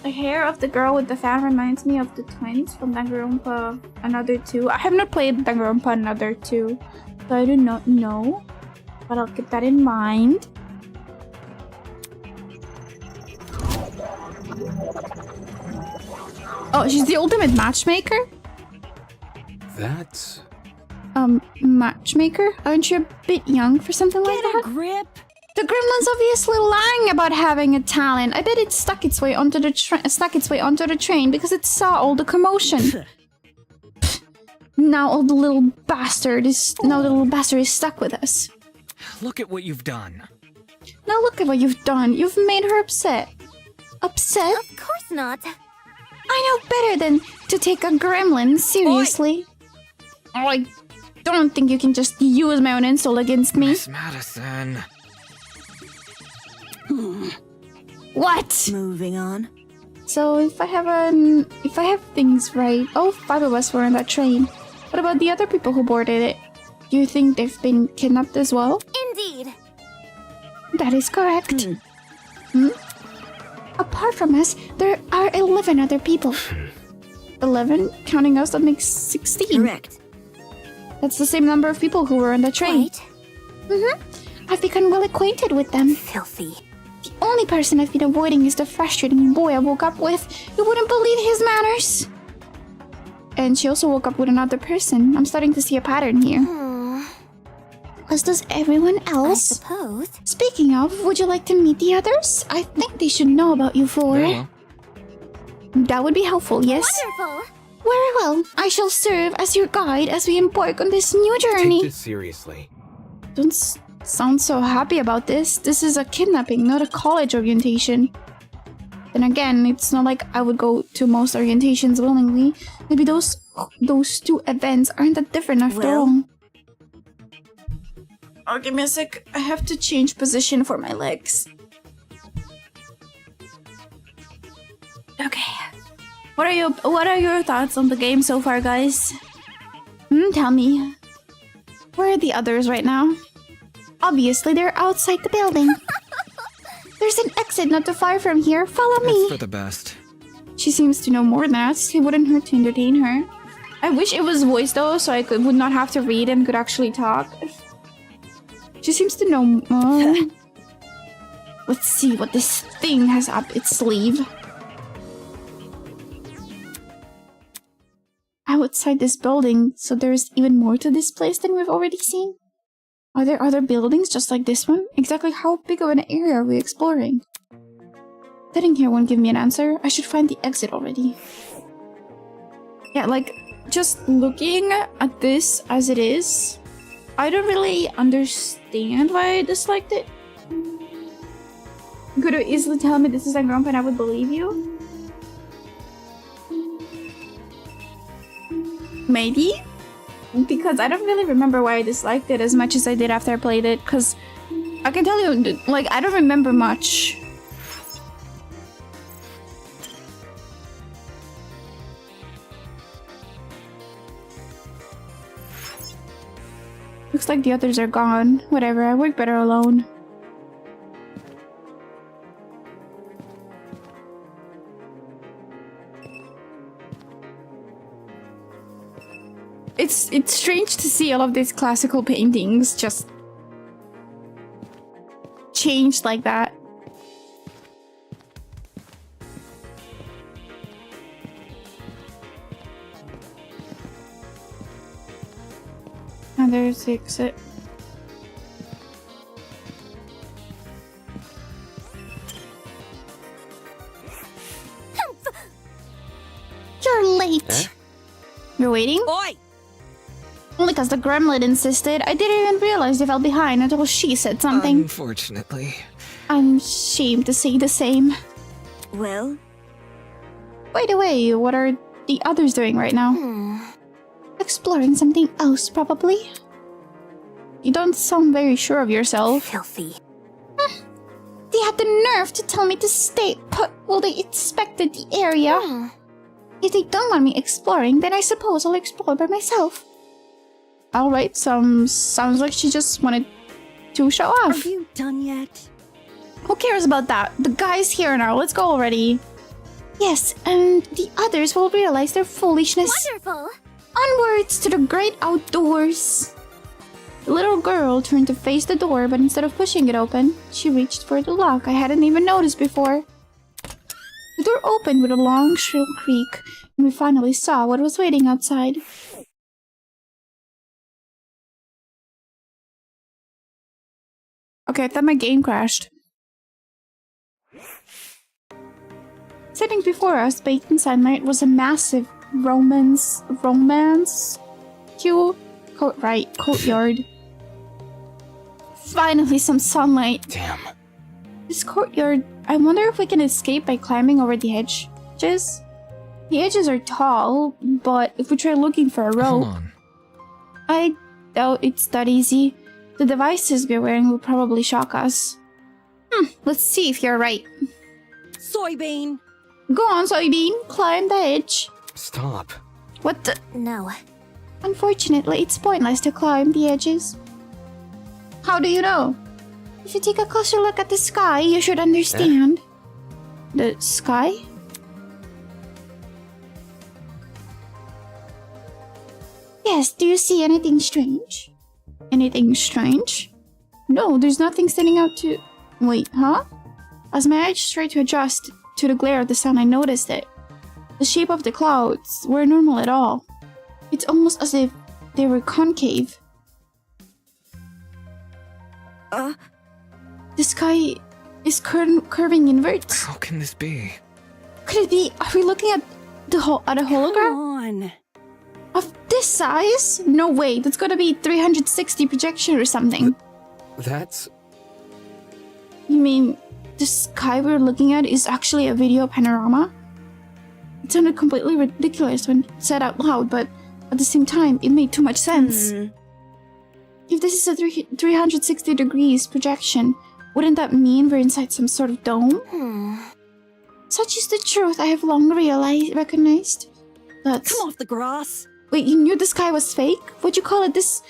The hair of the girl with the fan reminds me of the twins from Danganronpa Another 2. I have not played Danganronpa Another 2, so I do not know. But I'll keep that in mind. Oh, she's the ultimate matchmaker? That's... Matchmaker? Aren't you a bit young for something like that? Grip. The gremlin's obviously lying about having a talent. I bet it stuck its way onto the train because it saw all the commotion. Now the little bastard is stuck with us. Look at what you've done. Now look at what you've done. You've made her upset. Upset? Of course not. I know better than to take a gremlin seriously. I don't think you can just use my own insult against me. Miss Madison. What? Moving on. So if I have things right, all 5 of us were on that train. What about the other people who boarded it? Do you think they've been kidnapped as well? Indeed. That is correct. Apart from us, there are 11 other people. 11? Counting us, that makes 16. Correct. That's the same number of people who were on the train. Right. I've become well acquainted with them. Filthy. The only person I've been avoiding is the frustrating boy I woke up with. You wouldn't believe his manners. And she also woke up with another person. I'm starting to see a pattern here. As does everyone I else. suppose. Speaking of, would you like to meet the others? I think they should know about you four. Well, That would be helpful, yes? Wonderful. Very well. I shall serve as your guide as we embark on this new journey. Take this seriously. Don't sound so happy about this. This is a kidnapping, not a college orientation. Then again, it's not like I would go to most orientations willingly. Maybe those 2 events aren't that different after all. Oh, give me a sec. I have to change position for my legs. Okay. What are your thoughts on the game so far, guys? Tell me. Where are the others right now? Obviously, they're outside the building. There's an exit not too far from here. Follow me. it's for the best. She seems to know more than us. It wouldn't hurt to entertain her. I wish it was voice though, so I would not have to read and could actually talk. She seems to know more. Let's see what this thing has up its sleeve. Outside this building, so there's even more to this place than we've already seen. Are there other buildings just like this one? Exactly how big of an area are we exploring? Sitting here won't give me an answer. I should find the exit already. Yeah, like, just looking at this as it is, I don't really understand why I disliked it. You could have easily tell me this is Danganronpa and I would believe you. Maybe? Because I don't really remember why I disliked it as much as I did after I played it, because I can tell you, like, I don't remember much. Looks like the others are gone. Whatever, I work better alone. It's strange to see all of these classical paintings just changed like that. And there's the exit. You're late. Huh? You're waiting? Oi! Only because the gremlin insisted. I didn't even realize they fell behind until she said something. Unfortunately. I'm ashamed to say the same. Well, By the way, what are the others doing right now? Exploring something else, probably. You don't sound very sure of yourself. Filthy. They had the nerve to tell me to stay put while they inspected the area. If they don't want me exploring, then I suppose I'll explore by myself. Alright, sounds like she just wanted to show Are off. you done yet? Who cares about that? The guy's here now, let's go already. Yes, and the others will realize their foolishness. Wonderful! Onwards to the great outdoors. The little girl turned to face the door, but instead of pushing it open, she reached for the lock I hadn't even noticed before. The door opened with a long, shrill creak, and we finally saw what was waiting outside. Okay, I thought my game crashed. Sitting before us, baked in sunlight, was a massive romance courtyard. Finally, some sunlight. Damn. This courtyard, I wonder if we can escape by climbing over the edges. The edges are tall, but if we try looking for a Hold rope, on. I doubt it's that easy. The devices we're wearing will probably shock us. Let's see if you're right. Soybean. Go on, soybean, climb the edge. Stop. What the? No. Unfortunately, it's pointless to climb the edges. How do you know? If you take a closer look at the sky, you should understand. The sky? Yes, do you see anything strange? Anything strange? No, there's nothing standing out to... Wait, huh? As my eyes tried to adjust to the glare of the sun, I noticed it. The shape of the clouds were normal at all. It's almost as if they were concave. The sky is curving inwards. How can this be? Could it be? Are we looking at a hologram Come on. of this size? No way. That's gotta be 360 projection or something. That's... You mean the sky we're looking at is actually a video panorama? It sounded completely ridiculous when said out loud, but at the same time, it made too much sense. If this is a 360 degrees projection, wouldn't that mean we're inside some sort of dome? Such is the truth I have long recognized. That's... Come off the grass. Wait, you knew the sky was fake? What'd you call this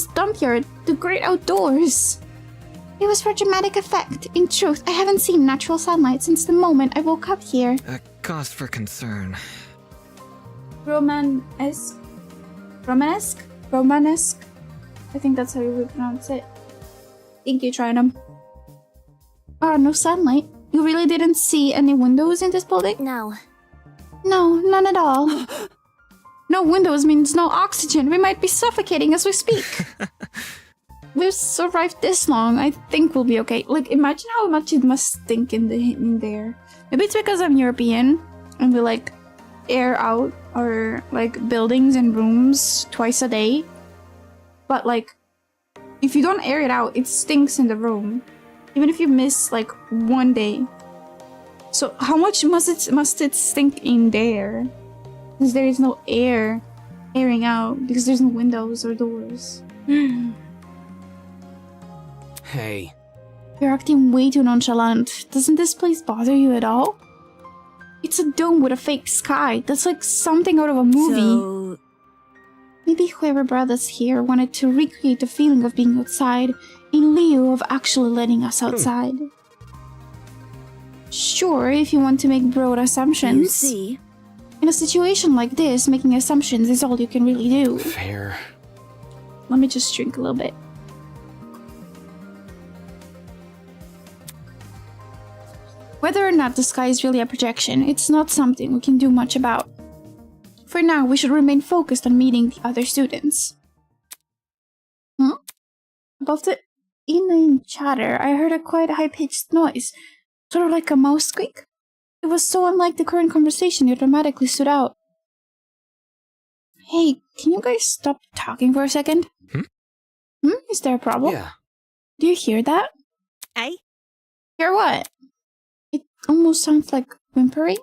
dump yard? The great outdoors? It was for dramatic effect. In truth, I haven't seen natural sunlight since the moment I woke up here. A cause for concern. Romanesque? I think that's how you would pronounce it. Thank you, Trinum. No sunlight. You really didn't see any windows in this building? No. No, none at all. No windows means no oxygen. We might be suffocating as we speak. We've survived this long. I think we'll be okay. Like, imagine how much it must stink in there. Maybe it's because I'm European and we like air out our like buildings and rooms twice a day. But like, if you don't air it out, it stinks in the room. Even if you miss like one day. So how much must it stink in there? Because there is no airing out. Because there's no windows or doors. Hey. You're acting way too nonchalant. Doesn't this place bother you at all? It's a dome with a fake sky. That's like something out of a movie. So, Maybe whoever brought us here wanted to recreate the feeling of being outside in lieu of actually letting us outside. Sure, if you want to make broad assumptions. you see. In a situation like this, making assumptions is all you can really do. Fair. Let me just drink a little bit. Whether or not the sky is really a projection, it's not something we can do much about. For now, we should remain focused on meeting the other students. Above the inane chatter, I heard a quite high-pitched noise, sort of like a mouse squeak. It was so unlike the current conversation it dramatically stood out. Hey, can you guys stop talking for a second? Is there a problem? Yeah. Do you hear that? Eh? Hear what? It almost sounds like whimpering.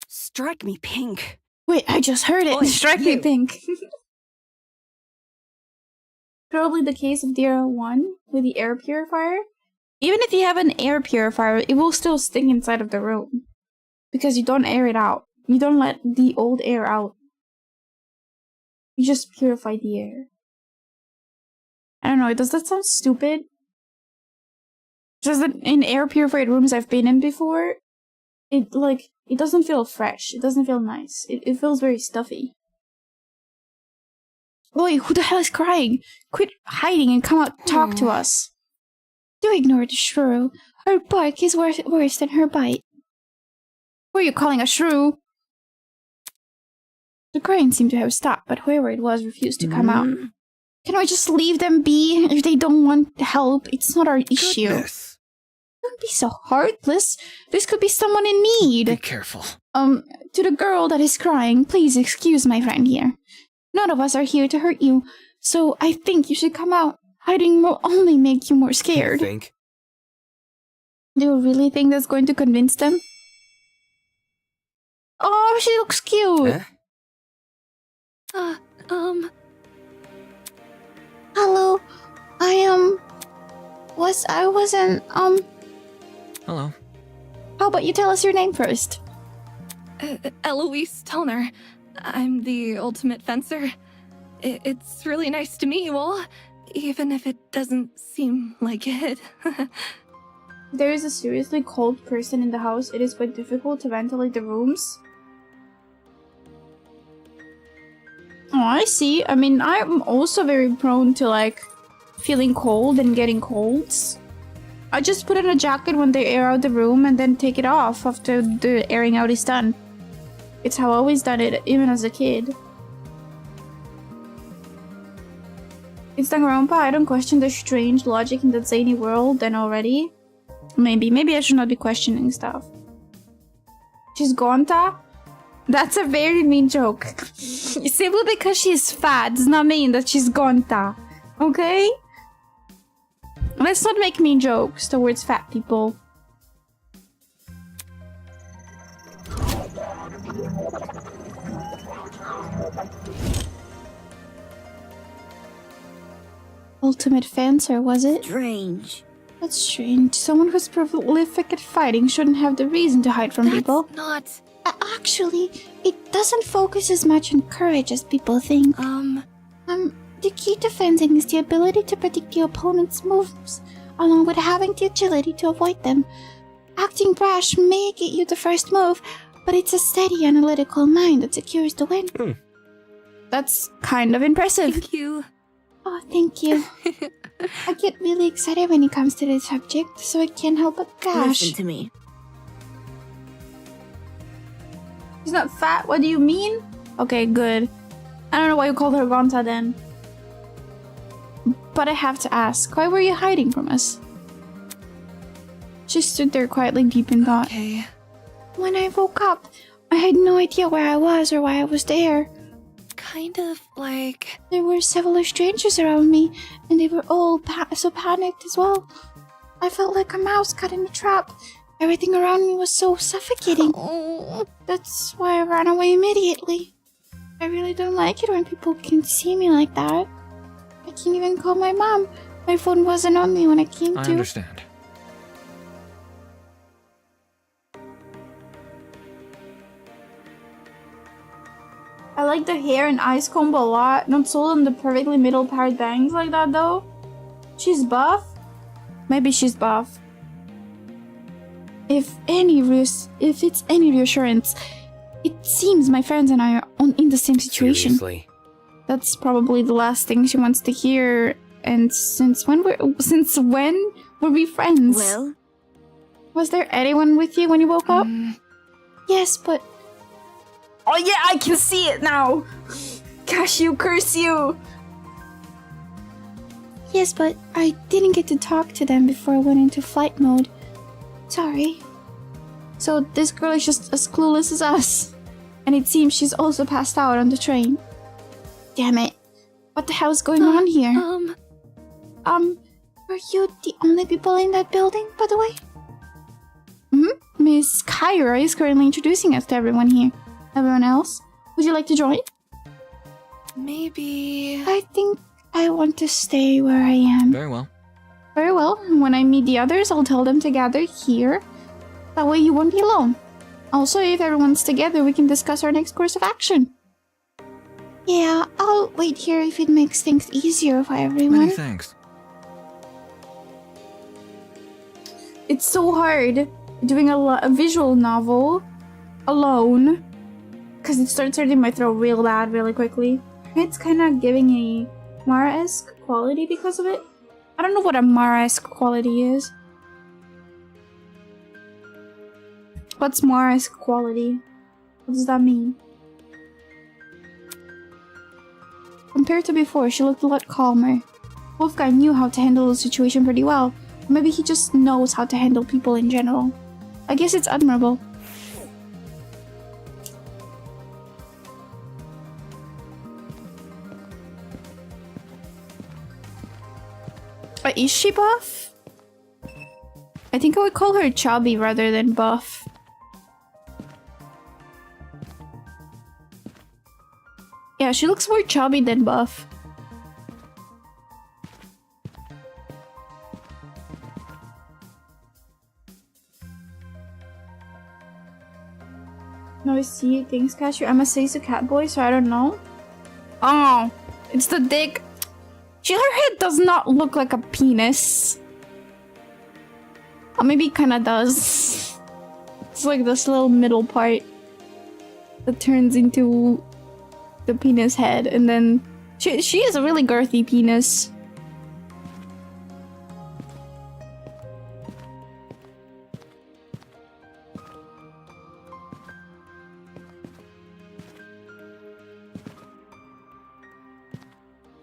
Strike me pink. Wait, I just heard it. Oi, Strike me you. pink. Probably the case of Dira 1 with the air purifier. Even if you have an air purifier, it will still stink inside of the room. Because you don't air it out. You don't let the old air out. You just purify the air. I don't know, does that sound stupid? Just that in air purified rooms I've been in before, it doesn't feel fresh. It doesn't feel nice. It feels very stuffy. Oi, who the hell is crying? Quit hiding and come out talk to us. Do ignore the shrew. Her bark is worse than her bite. Who are you calling a shrew? The crying seemed to have stopped, but whoever it was refused to come out. Can we just leave them be? If they don't want help, it's not our issue. Goodness. Don't be so heartless. This could be someone in need. Be careful. To the girl that is crying, please excuse my friend here. None of us are here to hurt you, so I think you should come out. Hiding will only make you more You scared. think? Do you really think that's going to convince them? Oh, she looks cute. Huh? Hello. I wasn't, Hello. How about you tell us your name first? Eloise Toner. I'm the ultimate fencer. It's really nice to meet you all, even if it doesn't seem like it. There is a seriously cold person in the house. It is quite difficult to ventilate the rooms. Oh, I see. I mean, I'm also very prone to, like, feeling cold and getting colds. I just put on a jacket when they air out the room and then take it off after the airing out is done. It's how I always done it, even as a kid. It's danganronpa. I don't question the strange logic in that zany world then already. Maybe I should not be questioning stuff. She's gonta? That's a very mean joke. Simply because she's fat does not mean that she's gonta. Okay? Let's not make mean jokes towards fat people. Ultimate fencer, was it? Strange. That's strange. Someone who's prolific at fighting shouldn't have the reason to hide from people. Not. Actually, it doesn't focus as much on courage as people think. The key to fencing is the ability to predict your opponent's moves, along with having the agility to avoid them. Acting brash may get you the first move, but it's a steady, analytical mind that secures the win. That's kind of impressive. Thank you. Oh, thank you. I get really excited when it comes to this subject, so I can't help but gush. Listen to me. She's not fat, what do you mean? Okay, good. I don't know why you called her gonta then. But I have to ask, why were you hiding from us? She stood there quietly deep in thought. Okay. When I woke up, I had no idea where I was or why I was there. Kind of like... There were several strangers around me, and they were all so panicked as well. I felt like a mouse caught in a trap. Everything around me was so suffocating. Oh. That's why I ran away immediately. I really don't like it when people can see me like that. I can't even call my mom. My phone wasn't on me when I came I to. understand. I like the hair and eyes comb a lot. Not sold on the perfectly middle part bangs like that though. She's buff? Maybe she's buff. If it's any reassurance, it seems my friends and I are in the same situation. Seriously. That's probably the last thing she wants to hear. And since when were we friends? Well, Was there anyone with you when you woke up? Yes, but... Oh yeah, I can see it now! Gosh, you curse you! Yes, but I didn't get to talk to them before I went into flight mode. Sorry. So this girl is just as clueless as us. And it seems she's also passed out on the train. Damn it. What the hell's going on here? Are you the only people in that building, by the way? Miss Kyra is currently introducing us to everyone here. Everyone else, would you like to join? Maybe. I think I want to stay where I am. Very well. Very well. When I meet the others, I'll tell them to gather here. That way you won't be alone. Also, if everyone's together, we can discuss our next course of action. Yeah, I'll wait here if it makes things easier for everyone. Many thanks. It's so hard doing a visual novel alone because it starts hurting my throat real bad really quickly. It's kind of giving a Mara-esque quality because of it. I don't know what a Mara-esque quality is. What's Mara-esque quality? What does that mean? Compared to before, she looked a lot calmer. Wolfgang knew how to handle the situation pretty well. Maybe he just knows how to handle people in general. I guess it's admirable. Is she buff? I think I would call her chubby rather than buff. Yeah, she looks more chubby than buff. No, I see. Thanks, Cashew. I'm a Seisu cat boy, so I don't know. Oh, it's the dick. Her head does not look like a penis. Or maybe it kinda does. It's like this little middle part that turns into the penis head, and then she is a really girthy penis.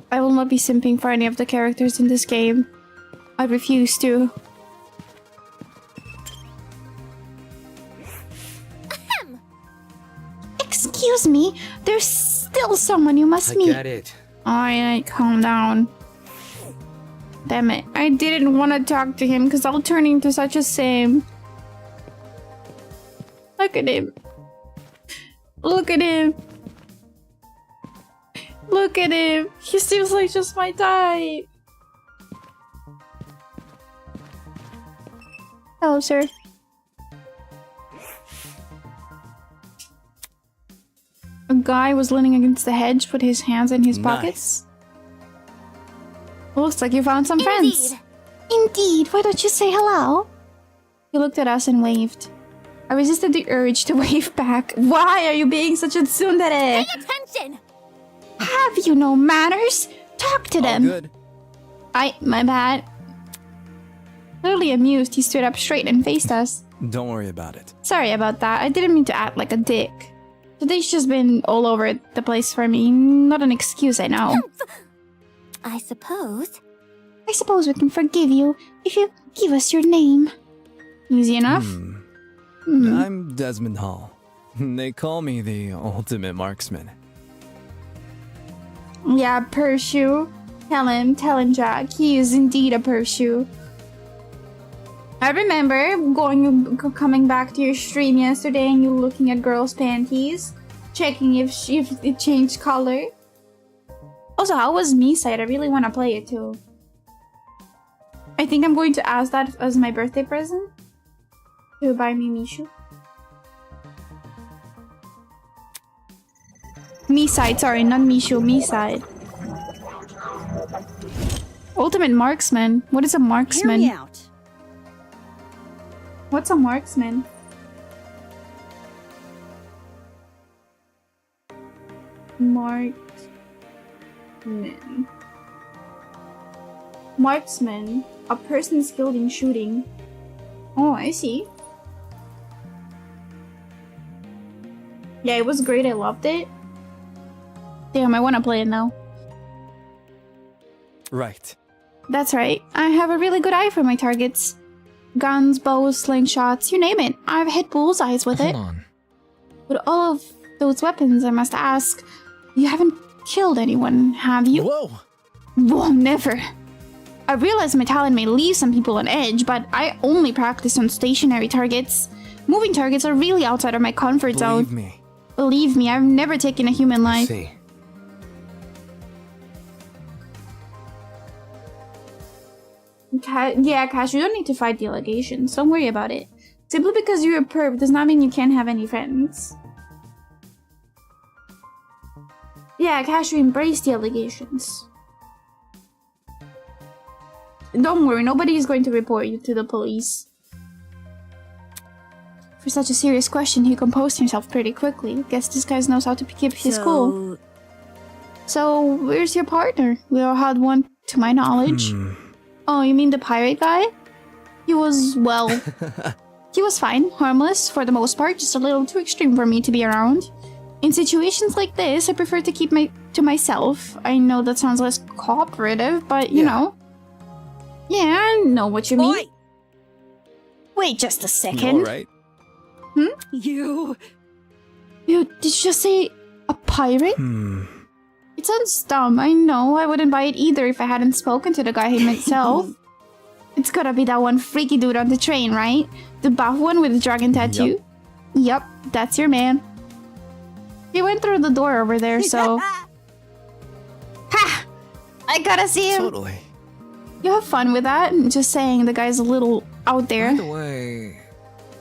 I will not be simping for any of the characters in this game. I refuse to. Excuse me, there's still someone you must meet. I get it. Alright, calm down. Damn it. I didn't want to talk to him because I'll turn into such a sim. Look at him. Look at him. Look at him. He seems like just my type. Hello, sir. A guy was leaning against the hedge, put his hands in his pockets. Looks like you found some friends. Indeed. Why don't you say hello? He looked at us and waved. I resisted the urge to wave back. Why are you being such a tsundere? Pay attention! Have you no manners? Talk to them. Good. My bad. Clearly amused, he stood up straight and faced us. Don't worry about it. Sorry about that. I didn't mean to act like a dick. Today's just been all over the place for me. Not an excuse, I know. I suppose. I suppose we can forgive you if you give us your name. Easy enough? I'm Desmond Hall. They call me the ultimate marksman. Yeah, Pershu. Tell him, Jack. He is indeed a Pershu. I remember coming back to your stream yesterday and you looking at girls' panties, checking if it changed color. Also, how was Me-Side? I really want to play it too. I think I'm going to ask that as my birthday present. To buy me Mishu. Me-Side, sorry, not Mishu, Me-Side. Ultimate marksman. What is a marksman? Hear me out. What's a marksman? Marksman. Marksman. A person skilled in shooting. Oh, I see. Yeah, it was great. I loved it. Damn, I want to play it now. Right. That's right. I have a really good eye for my targets. Guns, bows, slingshots, you name it. I've hit bullseyes with it. Hold on. With all of those weapons, I must ask, you haven't killed anyone, have you? Whoa! Whoa, never. I realize my talent may leave some people on edge, but I only practice on stationary targets. Moving targets are really outside of my comfort zone. Believe me. Believe me, I've never taken a human I life. see. Yeah, Cash, you don't need to fight the allegations. Don't worry about it. Simply because you're a perp does not mean you can't have any friends. Yeah, Cash, you embrace the allegations. Don't worry, nobody is going to report you to the police. For such a serious question, he composed himself pretty quickly. Guess this guy knows how to keep his cool. So, where's your partner? We all had one, to my knowledge. Oh, you mean the pirate guy? He was, well... he was fine, harmless, for the most part, just a little too extreme for me to be around. In situations like this, I prefer to keep to myself. I know that sounds less cooperative, but, you know... Yeah, I know what you mean. Oi! Wait just a You second. alright? You... Did you just say a pirate? It sounds dumb, I know. I wouldn't buy it either if I hadn't spoken to the guy himself. It's gotta be that one freaky dude on the train, right? The buff one with the dragon tattoo? Yep, that's your man. He went through the door over there, so... Ha! I gotta see him! Totally. You have fun with that? Just saying, the guy's a little out there.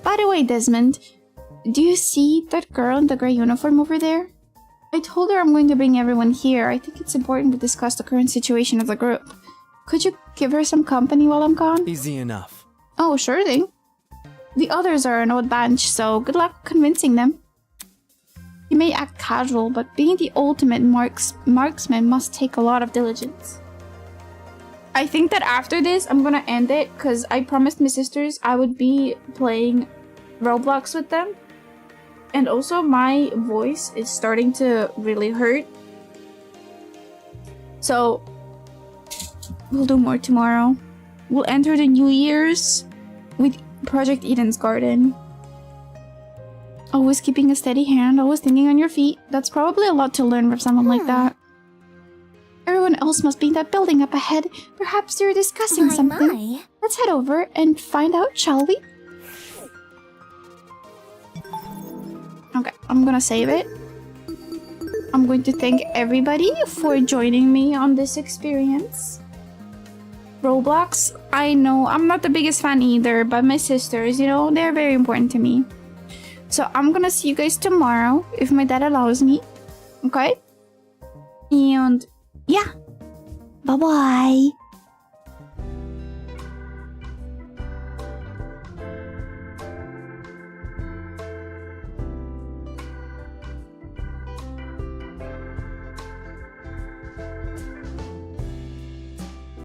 By By the way, Desmond, do you see that girl in the gray uniform over there? I told her I'm going to bring everyone here. I think it's important to discuss the current situation of the group. Could you give her some company while I'm gone? Easy enough. Oh, sure thing. The others are an old bunch, so good luck convincing them. You may act casual, but being the ultimate marksman must take a lot of diligence. I think that after this, I'm gonna end it, because I promised my sisters I would be playing Roblox with them. And also, my voice is starting to really hurt. So, we'll do more tomorrow. We'll enter the New Year's with Project Eden's Garden. Always keeping a steady hand, always thinking on your feet. That's probably a lot to learn from someone like that. Everyone else must be in that building up ahead. Perhaps they're discussing something. My. Let's head over and find out, shall we? Okay, I'm gonna save it. I'm going to thank everybody for joining me on this experience. Roblox, I know I'm not the biggest fan either, but my sisters, you know, they're very important to me. So I'm gonna see you guys tomorrow, if my dad allows me. Okay? And yeah. Bye-bye.